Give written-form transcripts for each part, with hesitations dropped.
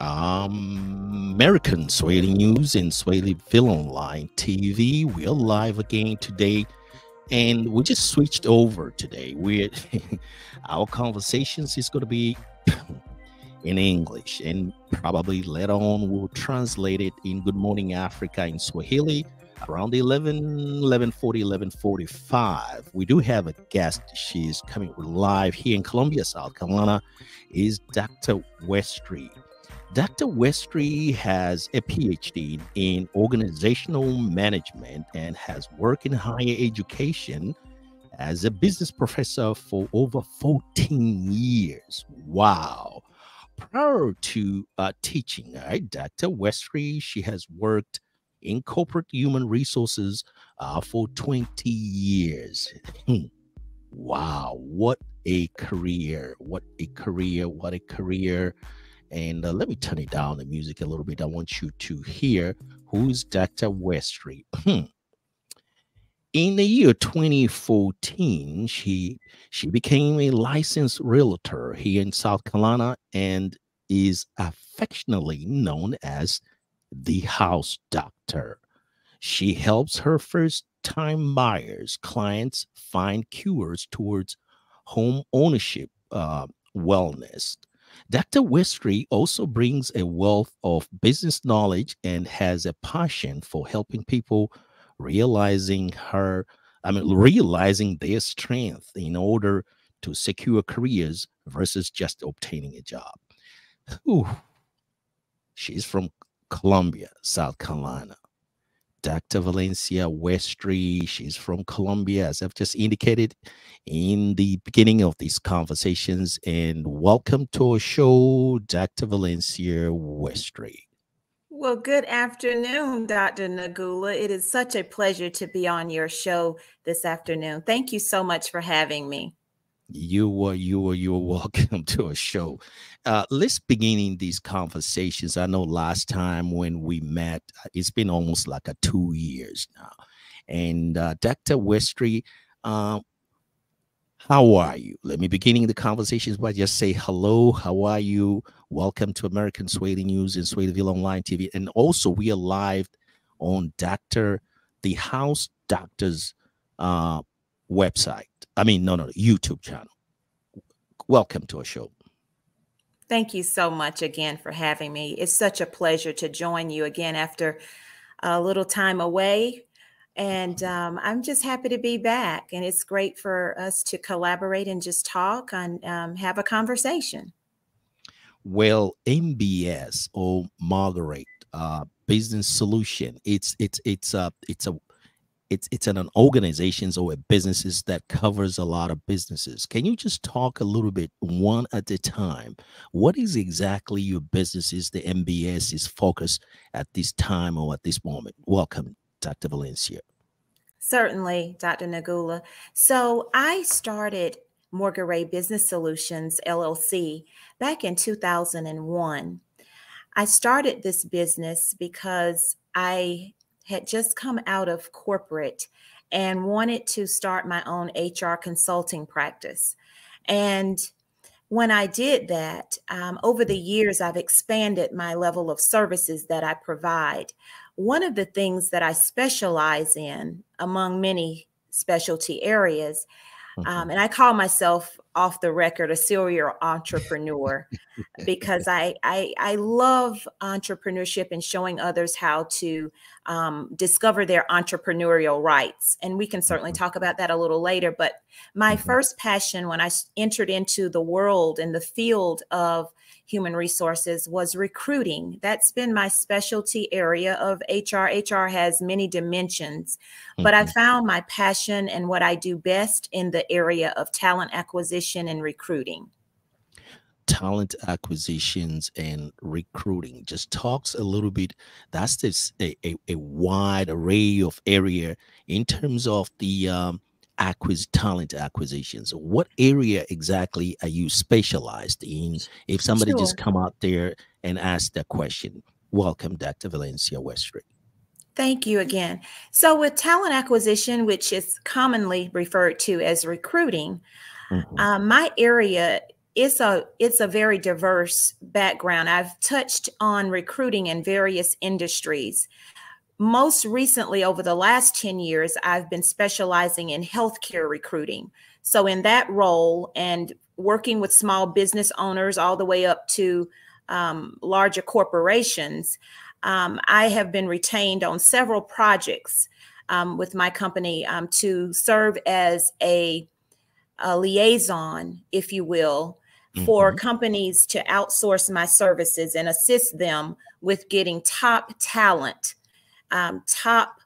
American Swahili News and Swahili Film Online TV. We're live again today, and we just switched over today. We're our conversations is going to be in English, and probably later on we'll translate it in Good Morning Africa in Swahili around 11:45. We do have a guest. She's coming live here in Columbia, South Carolina, is Dr. Westry. Dr. Westry has a PhD in organizational management and has worked in higher education as a business professor for over 14 years. Wow. Prior to teaching, right, Dr. Westry, she has worked in corporate human resources for 20 years. Wow. What a career. What a career. What a career. And let me turn it down, the music a little bit. I want you to hear who's Dr. Westry. In the year 2014, she became a licensed realtor here in South Carolina and is affectionately known as the house doctor. She helps her first-time buyers, clients find cures towards home ownership, wellness. Dr. Westry also brings a wealth of business knowledge and has a passion for helping people realizing their strength in order to secure careers versus just obtaining a job. Whew. She's from Columbia, South Carolina. Dr. Valencia Westry, she's from Colombia, as I've just indicated in the beginning of these conversations. And welcome to our show, Dr. Valencia Westry. Well, good afternoon, Dr. Nagula. It is such a pleasure to be on your show this afternoon. Thank you so much for having me. You are welcome to a show. Let's begin in these conversations. I know last time when we met, it's been almost like 2 years now. And Dr. Westry, how are you? Let me beginning the conversations by just say hello. How are you? Welcome to American Swahili News and Swahiliville Online TV. And also we are live on the House Doctor's website. YouTube channel. Welcome to our show. Thank you so much again for having me. It's such a pleasure to join you again after a little time away. And I'm just happy to be back. And it's great for us to collaborate and just talk and have a conversation. Well, MBS or Morgaret Business Solution, it's an organizations or a businesses that covers a lot of businesses. Can you just talk a little bit one at a time? What is exactly your businesses, the MBS is focused at this time or at this moment? Welcome, Dr. Valencia. Certainly, Dr. Nagula. So I started Morgaret Business Solutions, LLC, back in 2001. I started this business because I had just come out of corporate and wanted to start my own HR consulting practice. And when I did that, over the years, I've expanded my level of services that I provide. One of the things that I specialize in, among many specialty areas, and I call myself off the record a serial entrepreneur because I love entrepreneurship and showing others how to discover their entrepreneurial rights. And we can certainly talk about that a little later. But my first passion when I entered into the world and the field of human resources was recruiting. That's been my specialty area of HR. HR has many dimensions, but I found my passion and what I do best in the area of talent acquisition and recruiting. Talent acquisitions and recruiting just talks a little bit. That's this a wide array of area in terms of the talent acquisitions. What area exactly are you specialized in? If somebody just come out there and ask that question, welcome, Dr. Valencia Westry. Thank you again. So with talent acquisition, which is commonly referred to as recruiting, my area it's a very diverse background. I've touched on recruiting in various industries. Most recently, over the last 10 years, I've been specializing in healthcare recruiting. So in that role and working with small business owners all the way up to larger corporations, I have been retained on several projects with my company to serve as a liaison, if you will, for companies to outsource my services and assist them with getting top talent, top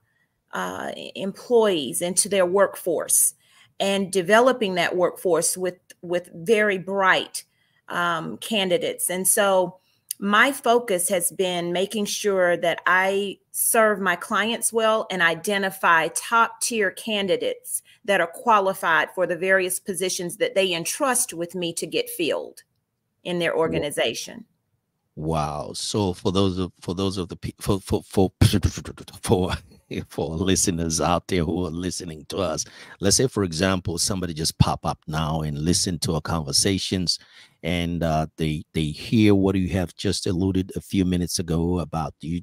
employees into their workforce and developing that workforce with very bright candidates. And so my focus has been making sure that I serve my clients well and identify top tier candidates that are qualified for the various positions that they entrust with me to get filled in their organization. Wow. So for those of the for listeners out there who are listening to us, let's say for example somebody just pop up now and listen to our conversations, and they hear what you have just alluded a few minutes ago about your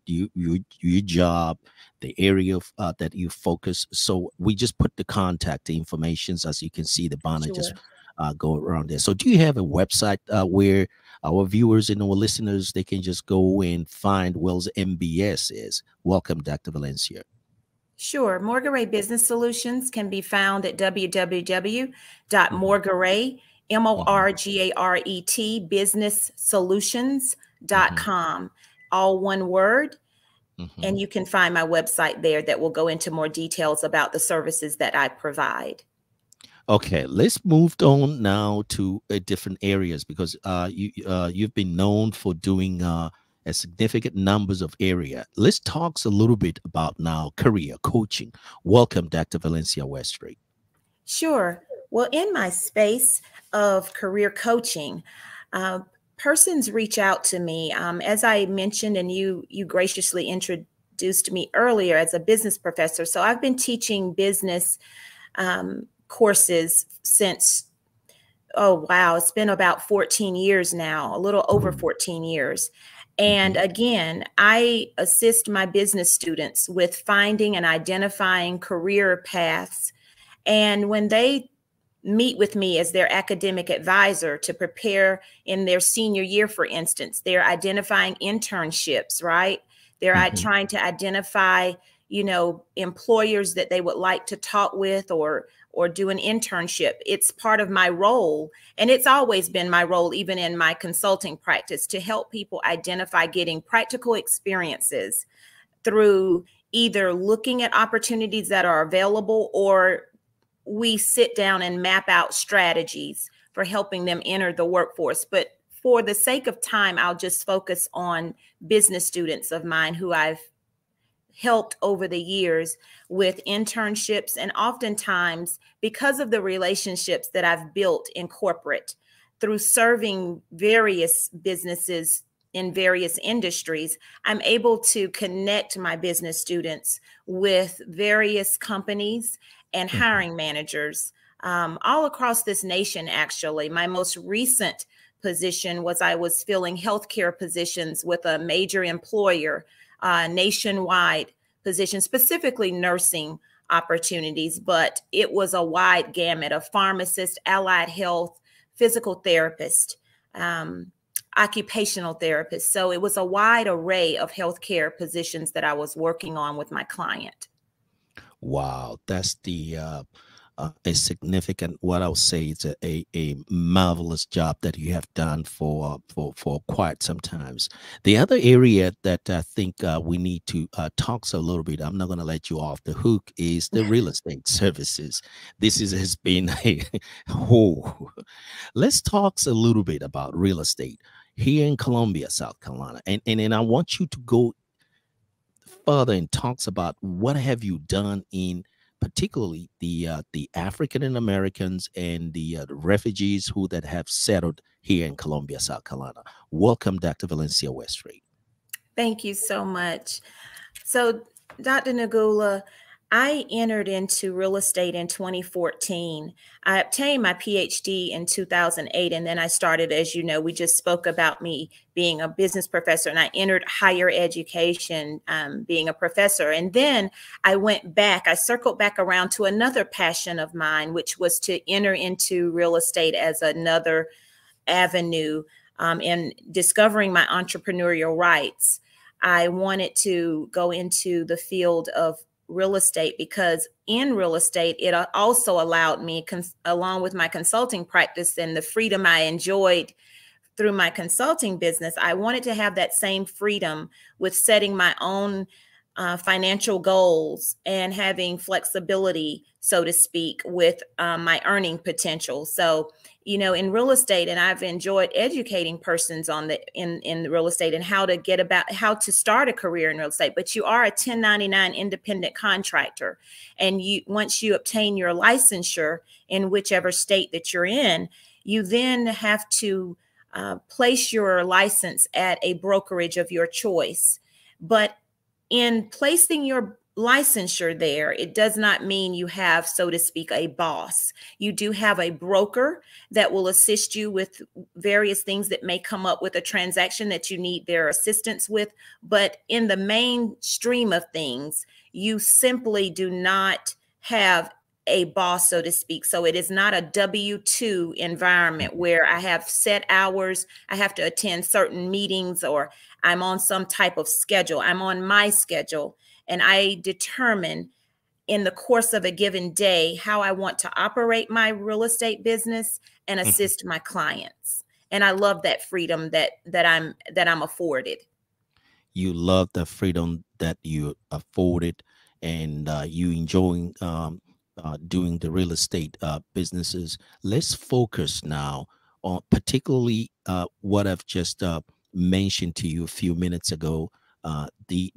job, the area of, that you focus. So we just put the contact informations, as you can see the banner just go around there. So do you have a website where our viewers and our listeners, they can just go and find Wells MBS is? Welcome, Dr. Valencia. Sure. Morgaret Business Solutions can be found at www.morgaret, MORGARET, businesssolutions.com, all one word. And you can find my website there that will go into more details about the services that I provide. Okay, let's move on now to different areas, because you've been known for doing a significant numbers of area. Let's talk a little bit about now career coaching. Welcome, Dr. Valencia Westry. Sure. Well, in my space of career coaching, persons reach out to me. As I mentioned, and you graciously introduced me earlier as a business professor. So I've been teaching business courses since, oh, wow, it's been about 14 years now, a little over 14 years. And again, I assist my business students with finding and identifying career paths. And when they meet with me as their academic advisor to prepare in their senior year, for instance, they're identifying internships, right? They're trying to identify, employers that they would like to talk with or do an internship. It's part of my role. And it's always been my role, even in my consulting practice, to help people identify getting practical experiences through either looking at opportunities that are available, or we sit down and map out strategies for helping them enter the workforce. But for the sake of time, I'll just focus on business students of mine who I've helped over the years with internships. And oftentimes, because of the relationships that I've built in corporate through serving various businesses in various industries, I'm able to connect my business students with various companies and hiring managers all across this nation. Actually, my most recent position was I was filling healthcare positions with a major employer, nationwide position, specifically nursing opportunities, but it was a wide gamut of pharmacist, allied health, physical therapist, occupational therapist. So it was a wide array of healthcare positions that I was working on with my client. Wow, that's a significant, what I'll say, it's a marvelous job that you have done for quite some times. The other area that I think we need to talk a little bit, I'm not going to let you off the hook, is the real estate services. This has been let's talk a little bit about real estate here in Columbia, South Carolina, and I want you to go further and talks about what have you done in particularly the African Americans and the refugees who that have settled here in Columbia, South Carolina. Welcome, Dr. Valencia Westry. Thank you so much. So, Dr. Nagula, I entered into real estate in 2014. I obtained my PhD in 2008, and then I started, as you know, we just spoke about me being a business professor, and I entered higher education, being a professor. And then I went back, I circled back around to another passion of mine, which was to enter into real estate as another avenue in discovering my entrepreneurial rights. I wanted to go into the field of real estate because in real estate, it also allowed me, along with my consulting practice and the freedom I enjoyed through my consulting business, I wanted to have that same freedom with setting my own financial goals and having flexibility, so to speak, with my earning potential. So, you know, in real estate, and I've enjoyed educating persons on the in real estate and how to get about how to start a career in real estate. But you are a 1099 independent contractor, and you once you obtain your licensure in whichever state that you're in, you then have to place your license at a brokerage of your choice. But in placing your licensure there, it does not mean you have, so to speak, a boss. You do have a broker that will assist you with various things that may come up with a transaction that you need their assistance with. But in the mainstream of things, you simply do not have a boss, so to speak. So it is not a W-2 environment where I have set hours, I have to attend certain meetings, or I'm on some type of schedule. I'm on my schedule, and I determine in the course of a given day how I want to operate my real estate business and assist my clients. And I love that freedom that I'm afforded. You love the freedom that you afforded, and you enjoying doing the real estate businesses. Let's focus now on particularly what I've just mentioned to you a few minutes ago. The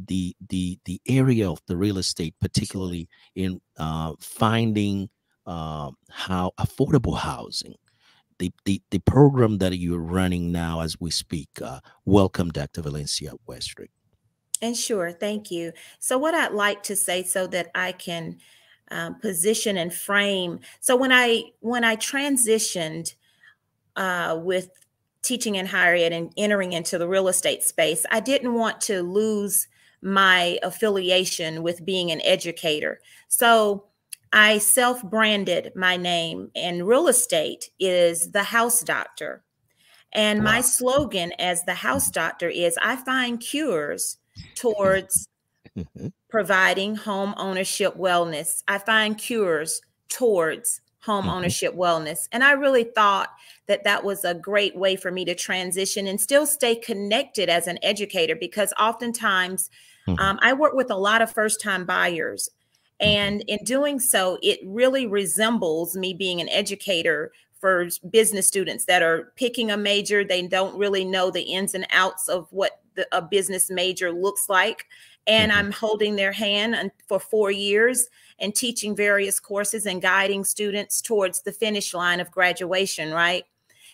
area of the real estate, Sure. particularly in finding how affordable housing. The program that you're running now as we speak. Welcome, Dr. Valencia Westry. And sure, thank you. So what I'd like to say so that I can position and frame. So when I transitioned with teaching in higher ed and entering into the real estate space, I didn't want to lose my affiliation with being an educator. So I self-branded my name, and real estate is the house doctor. And my Wow. slogan as the house doctor is I find cures towards Mhm, providing home ownership wellness. I find cures towards home mhm, ownership wellness. And I really thought that that was a great way for me to transition and still stay connected as an educator, because oftentimes mhm, I work with a lot of first time buyers. mhm, And in doing so, it really resembles me being an educator for business students that are picking a major. They don't really know the ins and outs of what a business major looks like. And mhm, I'm holding their hand for 4 years and teaching various courses and guiding students towards the finish line of graduation, right?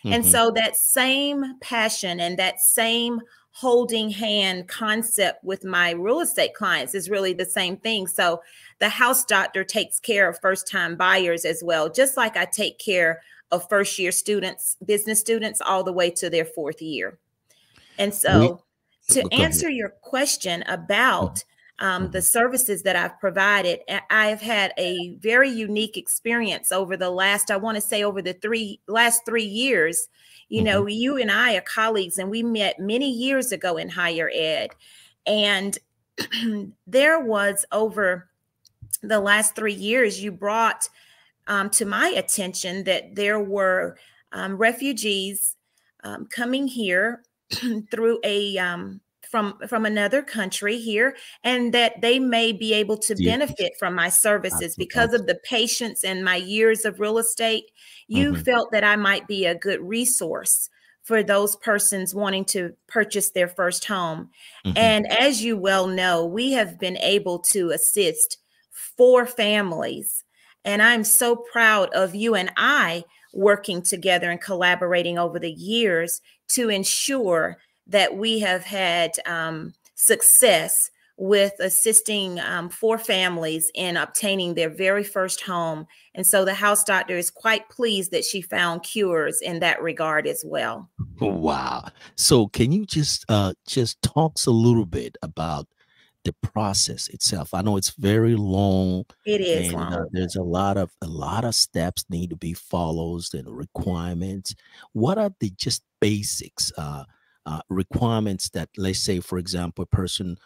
And mhm. so that same passion and that same holding hand concept with my real estate clients is really the same thing. So the house doctor takes care of first time buyers as well, just like I take care of first year students, business students, all the way to their 4th year. And We so, to go ahead. answer your question Mhm, about the mhm, services that I've provided, I've had a very unique experience over the last, I want to say, over the last 3 years. You mhm. know, you and I are colleagues, and we met many years ago in higher ed. And there was, over the last 3 years, you brought to my attention that there were refugees coming here through a from another country here, and that they may be able to Yes, benefit from my services because of absolutely. the patience and my years of real estate. You Mhm, felt that I might be a good resource for those persons wanting to purchase their first home. mhm. And as you well know, we have been able to assist 4 families, and I'm so proud of you and I working together and collaborating over the years to ensure that we have had success with assisting 4 families in obtaining their very first home. And so the house doctor is quite pleased that she found cures in that regard as well. Wow. So can you just talks a little bit about the process itself? I know it's very long, It is and long. there's a lot of steps need to be followed and requirements. What are the just basics requirements that, let's say, for example, a person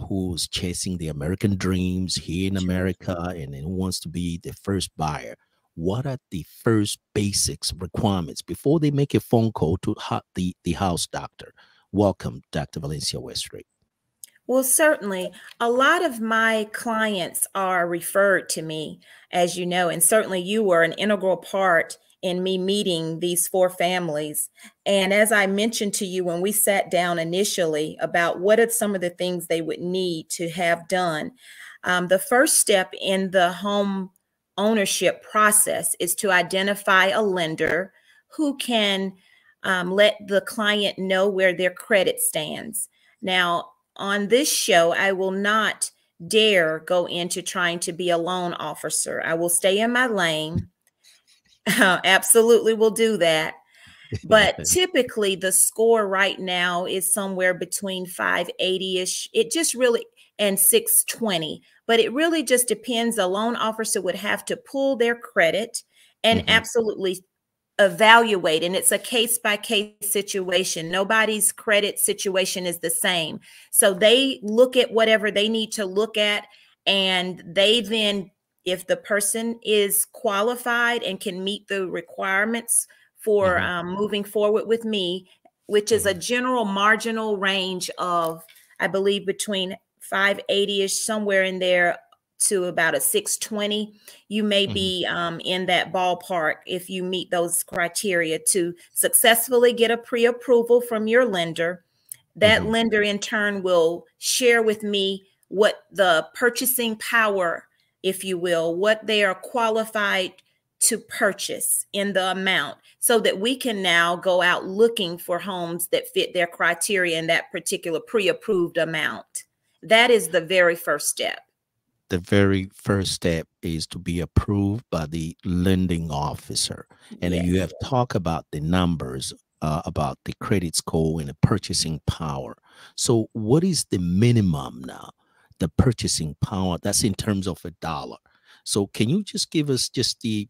who's chasing the American dreams here in Sure. America and then wants to be the first buyer? What are the first basics requirements before they make a phone call to the house doctor? Welcome, Dr. Valencia Westray. Well, certainly, a lot of my clients are referred to me, as you know, and certainly you were an integral part in me meeting these 4 families. And as I mentioned to you when we sat down initially about what are some of the things they would need to have done, the first step in the home ownership process is to identify a lender who can let the client know where their credit stands. Now, on this show, I will not dare go into trying to be a loan officer. I will stay in my lane. Absolutely will do that. But typically, the score right now is somewhere between 580-ish. It just really, and 620. But it really just depends. A loan officer would have to pull their credit and Mhm, absolutely evaluate, and it's a case by case situation. Nobody's credit situation is the same, so they look at whatever they need to look at, and they then, if the person is qualified and can meet the requirements for mhm, moving forward with me, which is a mhm, general marginal range of, I believe, between 580-ish, somewhere in there, to about a 620, you may mhm, be in that ballpark if you meet those criteria to successfully get a pre-approval from your lender. That mhm. lender in turn will share with me what the purchasing power, if you will, what they are qualified to purchase in the amount, so that we can now go out looking for homes that fit their criteria in that particular pre-approved amount. That is the very first step. The very first step is to be approved by the lending officer. And then you Yes. have talked about the numbers, about the credit score and the purchasing power. So, what is the minimum now? The purchasing power, that's in terms of a dollar. So, can you just give us just the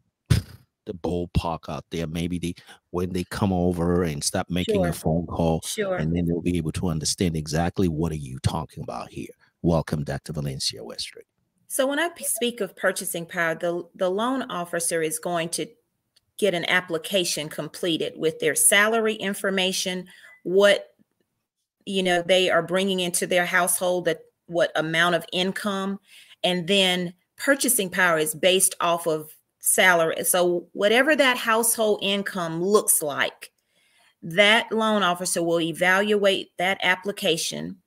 ballpark out there, maybe when they come over and start making a Sure. phone call, Sure. and then they'll be able to understand exactly what are you talking about here. Welcome, Dr. Valencia Westray. So when I speak of purchasing power, the loan officer is going to get an application completed with their salary information, what they are bringing into their household, that what amount of income, and then purchasing power is based off of salary. So whatever that household income looks like, that loan officer will evaluate that application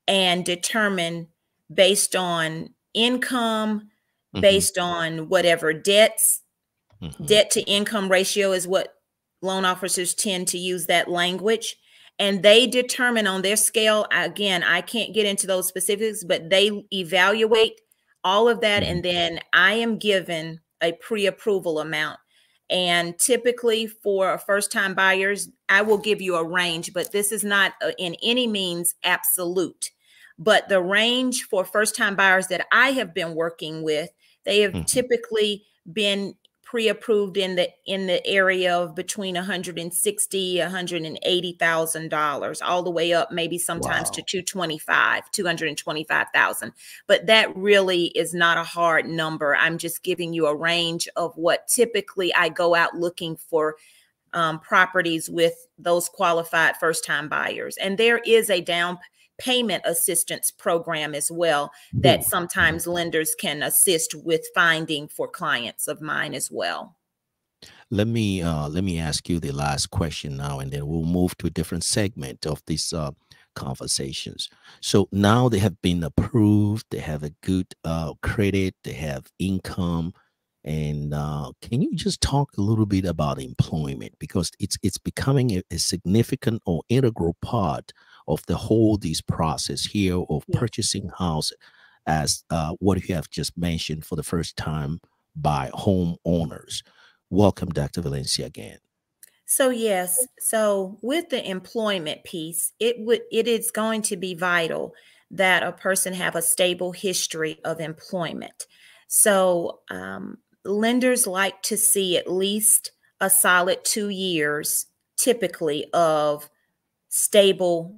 and determine, based on income, Mhm, based on whatever debts. mhm, Debt to income ratio is what loan officers tend to use, that language. And they determine on their scale, again, I can't get into those specifics, but they evaluate all of that. mhm. And then I am given a pre approval amount. And typically for first time buyers, I will give you a range, but this is not in any means absolute. But the range for first time buyers that I have been working with, they have Mhm. typically been pre-approved in the area of between 160, $180,000, all the way up maybe sometimes to Wow. 225,000. But that really is not a hard number. I'm just giving you a range of what typically I go out looking for properties with those qualified first-time buyers. And there is a down payment assistance program as well that Ooh, mhm. sometimes lenders can assist with finding for clients of mine as well. Let me ask you the last question now, and then we'll move to a different segment of these conversations. So now they have been approved. They have a good credit. They have income. And can you just talk a little bit about employment, because it's becoming a significant or integral part of the whole this process here of Yes. purchasing house, as what you have just mentioned for the first time by homeowners. Welcome, Dr. Valencia, again. So yes, so with the employment piece, it is going to be vital that a person have a stable history of employment. So lenders like to see at least a solid 2 years, typically, of stable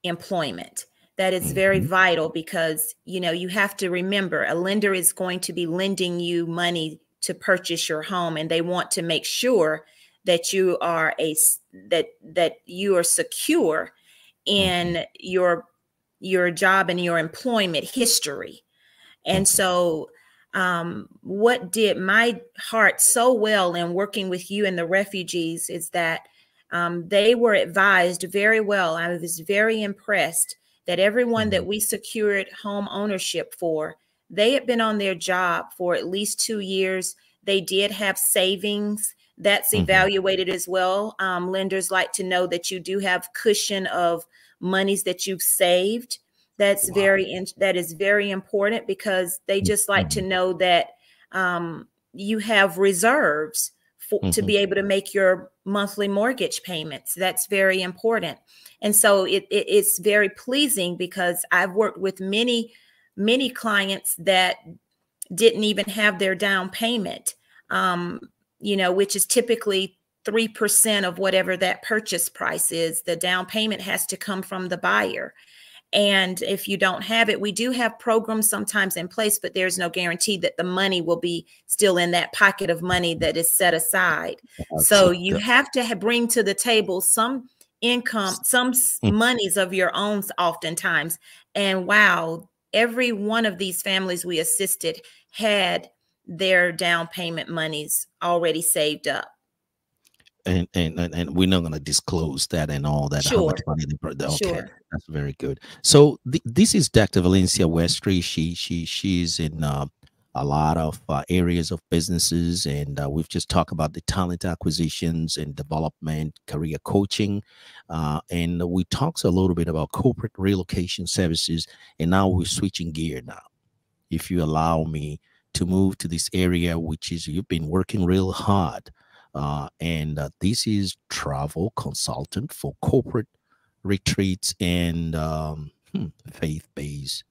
employment. That is very Hmm. vital because you have to remember a lender is going to be lending you money to purchase your home, and they want to make sure that you are secure Hmm. in your job and your employment history. And Hmm. so, what did my heart so well in working with you and the refugees is that they were advised very well. I was very impressed that everyone Hmm. that we secured home ownership for, they had been on their job for at least 2 years. They did have savings. That's Hmm. evaluated as well. Lenders like to know that you do have cushion of monies that you've saved. Wow. That is very important because they just like to Hmm. know that you have reserves to Hmm. be able to make your monthly mortgage payments. That's very important. And so it's very pleasing because I've worked with many clients that didn't even have their down payment, which is typically 3% of whatever that purchase price is. The down payment has to come from the buyer. And if you don't have it, we do have programs sometimes in place, but there's no guarantee that the money will be still in that pocket of money that is set aside. That's So a, you have to bring to the table some income, some monies of your own oftentimes. And wow, every one of these families we assisted had their down payment monies already saved up. and we're not going to disclose that and all that, how much Sure, money okay, sure. that's very good. So this is Dr. Valencia Westry. She's in a lot of areas of businesses, and we've just talked about the talent acquisitions and development, career coaching, and we talked a little bit about corporate relocation services, and now we're switching gear now, if you allow me to move to this area, which is you've been working real hard. And this is travel consultant for corporate retreats and faith-based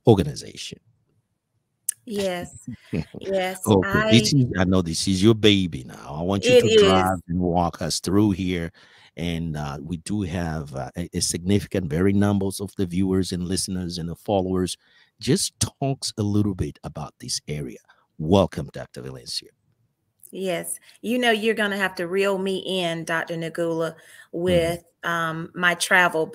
organization. Yes, yes. Okay, this is, I know this is your baby now. I want you It to is. drive and walk us through here. And we do have a significant, very numbers of the viewers and listeners and the followers. Just talks a little bit about this area. Welcome, Dr. Valencia. Yes. You're going to have to reel me in, Dr. Nagula, Mhm. with my travel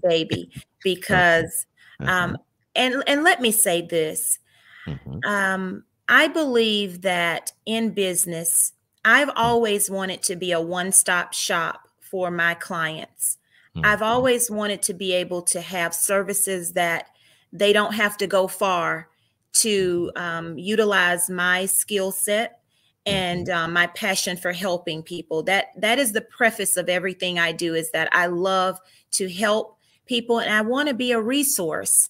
baby, Okay. because Uh-huh. um, and let me say this. Hmm. I believe that in business, I've always wanted to be a one-stop shop for my clients. I've Hmm. always wanted to be able to have services that they don't have to go far to utilize my skill set Hmm. and my passion for helping people. That is the preface of everything I do, is that I love to help people and I want to be a resource.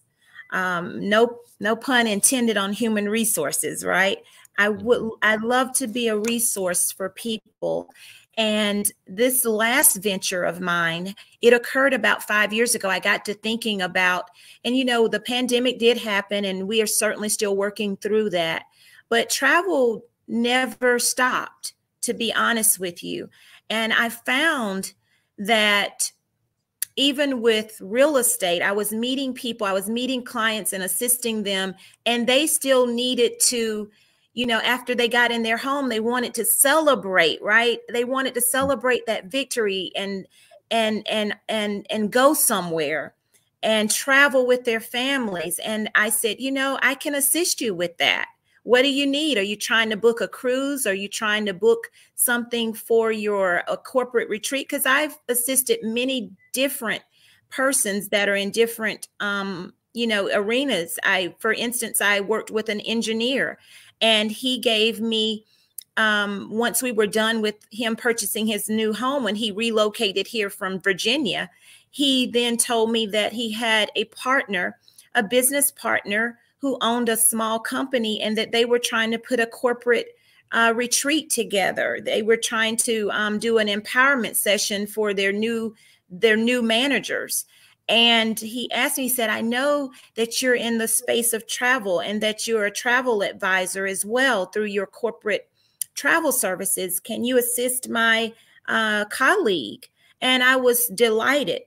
No pun intended on human resources, right? Hmm. I love to be a resource for people. And this last venture of mine, it occurred about 5 years ago. I got to thinking about, and the pandemic did happen, and we are certainly still working through that. But travel never stopped, to be honest with you. And I found that even with real estate, I was meeting people, I was meeting clients and assisting them, and they still needed to, after they got in their home, they wanted to celebrate, right? They wanted to celebrate that victory and go somewhere and travel with their families. And I said, I can assist you with that. What do you need? Are you trying to book a cruise? Are you trying to book something for your a corporate retreat? Because I've assisted many different persons that are in different arenas. For instance, I worked with an engineer, and he gave me, once we were done with him purchasing his new home, when he relocated here from Virginia, he then told me that he had a business partner who owned a small company, and that they were trying to put a corporate retreat together. They were trying to do an empowerment session for their new managers. And he asked me, he said, I know that you're in the space of travel and that you're a travel advisor as well through your corporate travel services. Can you assist my colleague? And I was delighted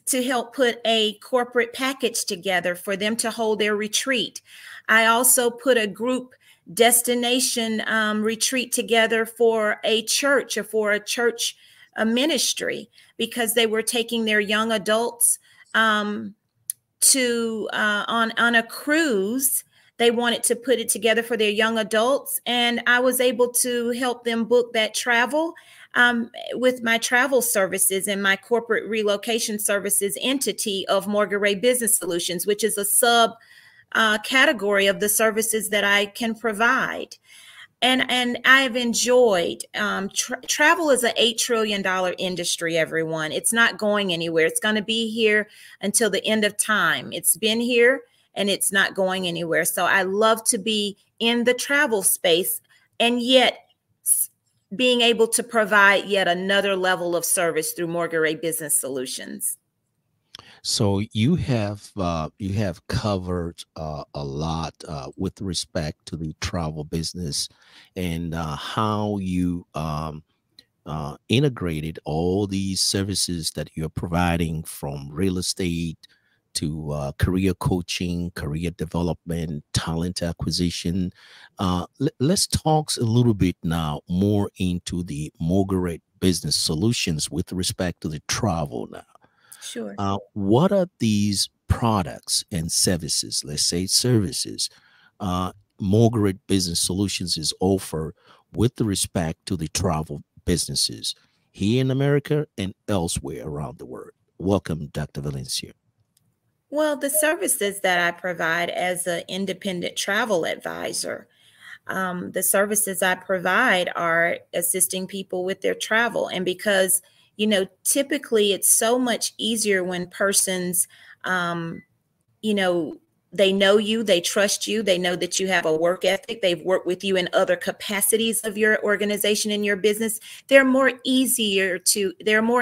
to help put a corporate package together for them to hold their retreat. I also put a group destination retreat together for a church, or for a church ministry, because they were taking their young adults to on a cruise. They wanted to put it together for their young adults, and I was able to help them book that travel with my travel services and my corporate relocation services entity of Morgaret Business Solutions, which is a sub category of the services that I can provide. And I've enjoyed travel is an $8 trillion industry, everyone. It's not going anywhere. It's going to be here until the end of time. It's been here and it's not going anywhere. So I love to be in the travel space, and yet being able to provide yet another level of service through Morgaret Business Solutions. So you have covered a lot with respect to the travel business, and how you integrated all these services that you're providing, from real estate to career coaching, career development, talent acquisition. Let's talk a little bit now more into the Morgaret Business Solutions with respect to the travel now. Sure. What are these products and services, let's say services, Morgaret Business Solutions is offer with respect to the travel businesses here in America and elsewhere around the world? Welcome, Dr. Valencia. Well, the services that I provide as an independent travel advisor, the services I provide are assisting people with their travel. And because, typically it's so much easier when persons, they know you, they trust you, they know that you have a work ethic, they've worked with you in other capacities of your organization and your business. They're more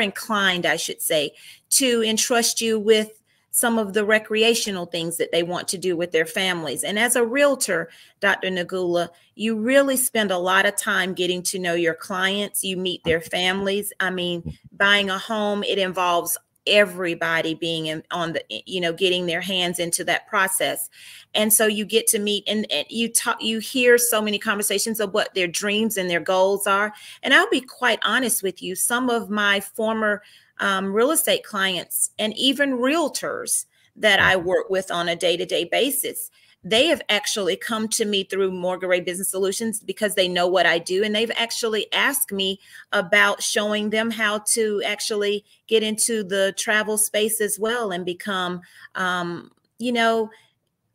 inclined, I should say, to entrust you with some of the recreational things that they want to do with their families. And as a realtor, Dr. Nagula, you really spend a lot of time getting to know your clients. You meet their families. I mean, buying a home, it involves everybody being getting their hands into that process. And so you get to meet and you hear so many conversations of what their dreams and their goals are. And I'll be quite honest with you, some of my former real estate clients and even realtors that I work with on a day-to-day basis, they have actually come to me through Morgaret Business Solutions because they know what I do. And they've actually asked me about showing them how to actually get into the travel space as well and become,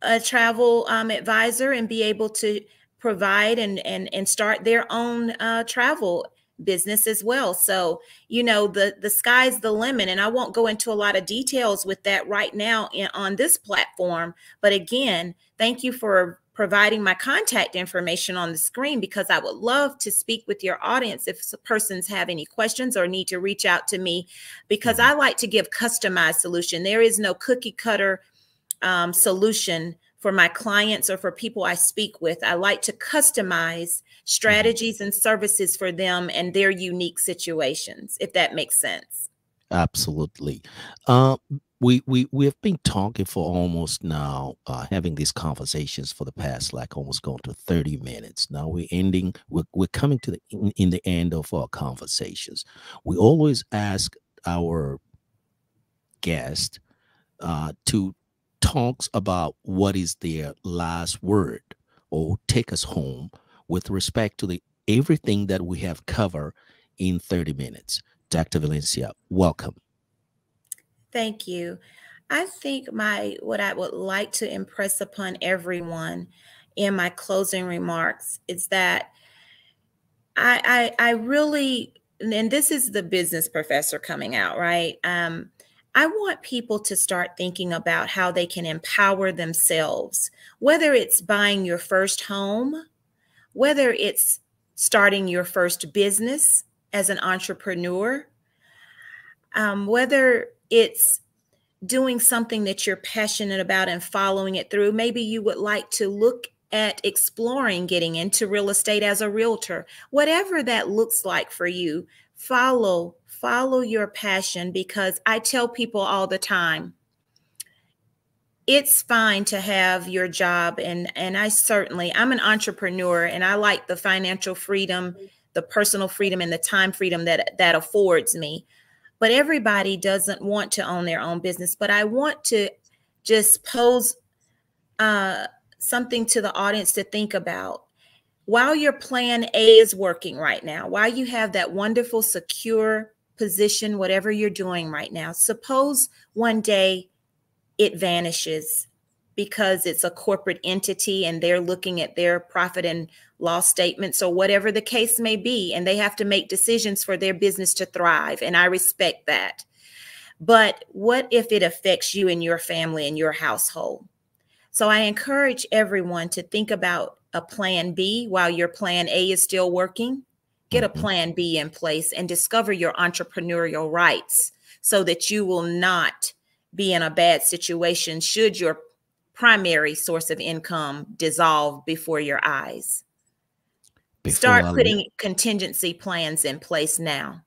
a travel advisor and be able to provide and start their own travel business as well. So, the sky's the limit, and I won't go into a lot of details with that right now on this platform. But again, thank you for providing my contact information on the screen, because I would love to speak with your audience if persons have any questions or need to reach out to me, because I like to give customized solution. There is no cookie cutter solution for my clients or for people I speak with. I like to customize strategies and services for them and their unique situations, if that makes sense. Absolutely. We have been talking for almost now, having these conversations for the past, like almost going to 30 minutes. Now we're coming to in the end of our conversations. We always ask our guest to talks about what is their last word or take us home with respect to everything that we have covered in 30 minutes. Dr. Valencia, welcome. Thank you. I think what I would like to impress upon everyone in my closing remarks is that I really, and this is the business professor coming out, right? I want people to start thinking about how they can empower themselves, whether it's buying your first home, whether it's starting your first business as an entrepreneur, whether it's doing something that you're passionate about and following it through. Maybe you would like to look at exploring getting into real estate as a realtor. Whatever that looks like for you, follow your passion, because I tell people all the time, it's fine to have your job, and I'm an entrepreneur, and I like the financial freedom, the personal freedom, and the time freedom that affords me. But everybody doesn't want to own their own business. But I want to just pose something to the audience to think about. While your plan A is working right now, while you have that wonderful, secure position, whatever you're doing right now, suppose one day it vanishes because it's a corporate entity and they're looking at their profit and loss statements or whatever the case may be, and they have to make decisions for their business to thrive. And I respect that. But what if it affects you and your family and your household? So I encourage everyone to think about a plan B while your plan A is still working. Get a plan B in place and discover your entrepreneurial rights so that you will not be in a bad situation should your primary source of income dissolve before your eyes. Start putting contingency plans in place now.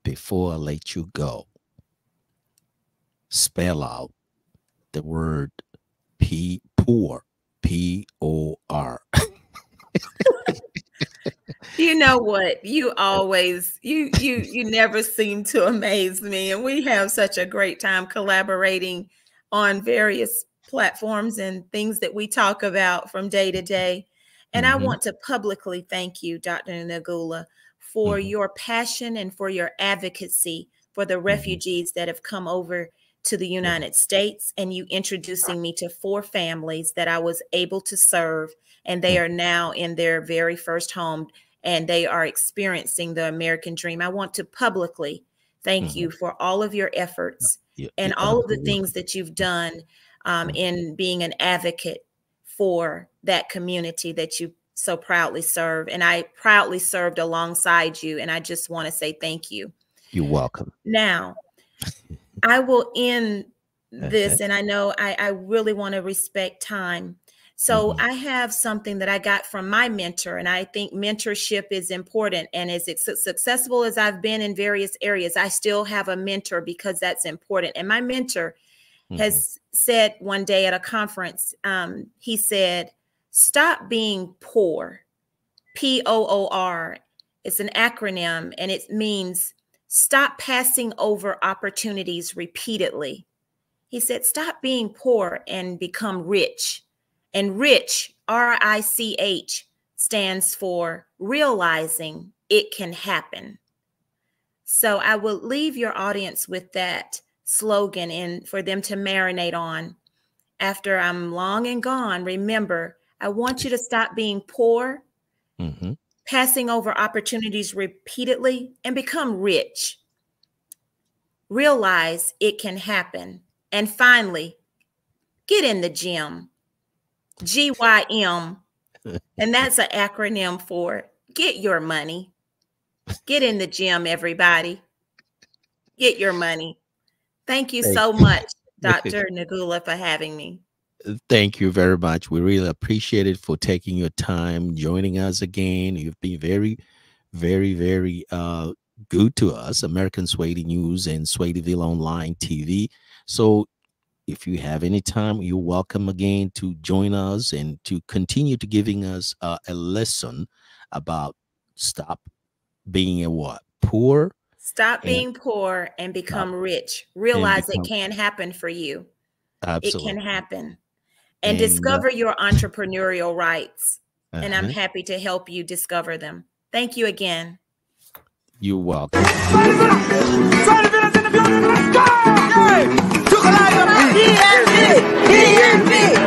Before I let you go, spell out the word poor, P-O-R. You know what? You always, you never seem to amaze me. And we have such a great time collaborating on various platforms and things that we talk about from day to day. And I want to publicly thank you, Dr. Nagula, for your passion and for your advocacy for the refugees that have come over to the United States, and you introducing me to 4 families that I was able to serve. And they are now in their very first home, and they are experiencing the American dream. I want to publicly thank you for all of your efforts and all of the things that you've done in being an advocate for that community that you so proudly serve. And I proudly served alongside you, and I just want to say thank you. You're welcome. Now, I will end this, and I know I really want to respect time. So I have something that I got from my mentor, and I think mentorship is important. And as successful as I've been in various areas, I still have a mentor because that's important. And my mentor has said one day at a conference, he said, stop being poor, P-O-O-R. It's an acronym, and it means stop passing over opportunities repeatedly. He said, stop being poor and become rich. And rich, R-I-C-H, stands for realizing it can happen. So I will leave your audience with that slogan and for them to marinate on. After I'm long and gone, remember, I want you to stop being poor, passing over opportunities repeatedly, and become rich. Realize it can happen. And finally, get in the gym. GYM. And that's an acronym for get your money. Get in the gym, everybody. Get your money. Thank you so much, Dr. Nagula, for having me. Thank you very much. We really appreciate it for taking your time, joining us again. You've been very, very, very good to us, American Swahili News and Swahiliville Online TV. So if you have any time, you're welcome again to join us and to continue to giving us a lesson about stop being a what? Poor. Stop being poor and become rich. Realize it can happen for you. Absolutely. It can happen. And discover your entrepreneurial rights. And I'm happy to help you discover them. Thank you again. You're welcome. DMV.